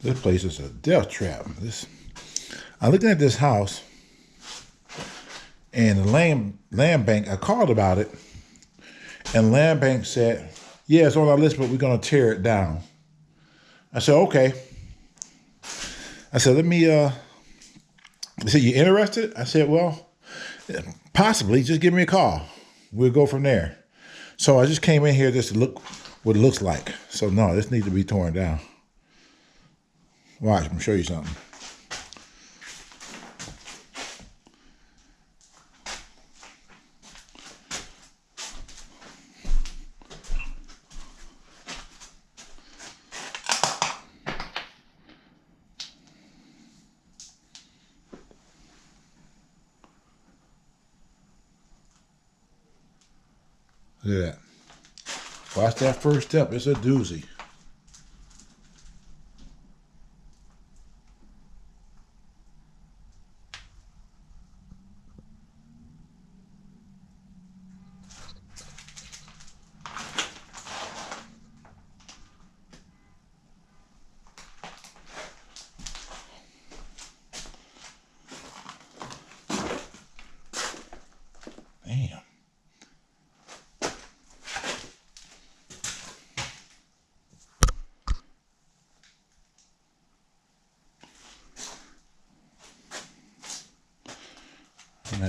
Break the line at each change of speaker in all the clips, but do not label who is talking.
This place is a death trap. I'm looking at this house, and the land bank, I called about it, and land bank said, yeah, it's on our list, but we're going to tear it down. I said, okay. I said, they said, you interested? I said, well, possibly, just give me a call. We'll go from there. So I just came in here just to look what it looks like. So no, this needs to be torn down. Watch, I'm gonna show you something. Look at that. Watch that first step. It's a doozy. Damn.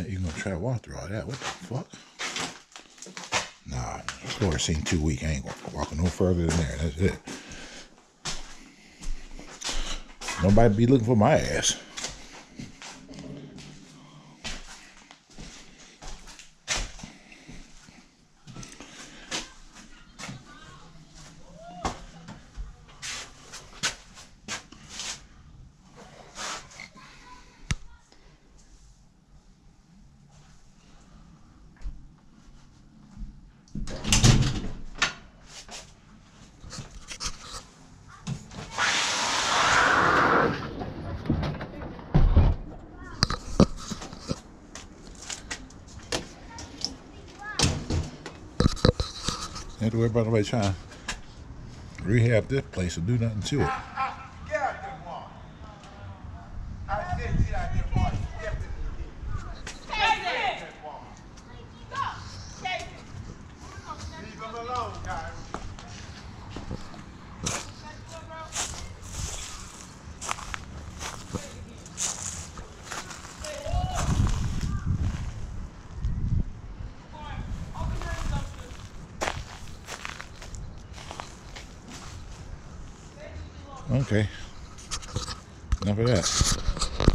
You're gonna try to walk through all that. What the fuck? Nah, the floor seems too weak. I ain't gonna walk no further than there. That's it. Nobody be looking for my ass. Have to worry about nobody trying to rehab this place or do nothing to it.
Get out there, Mark. I said get out there, Mark. Step in the deep. Leave him alone, guys.
Okay. Enough of that.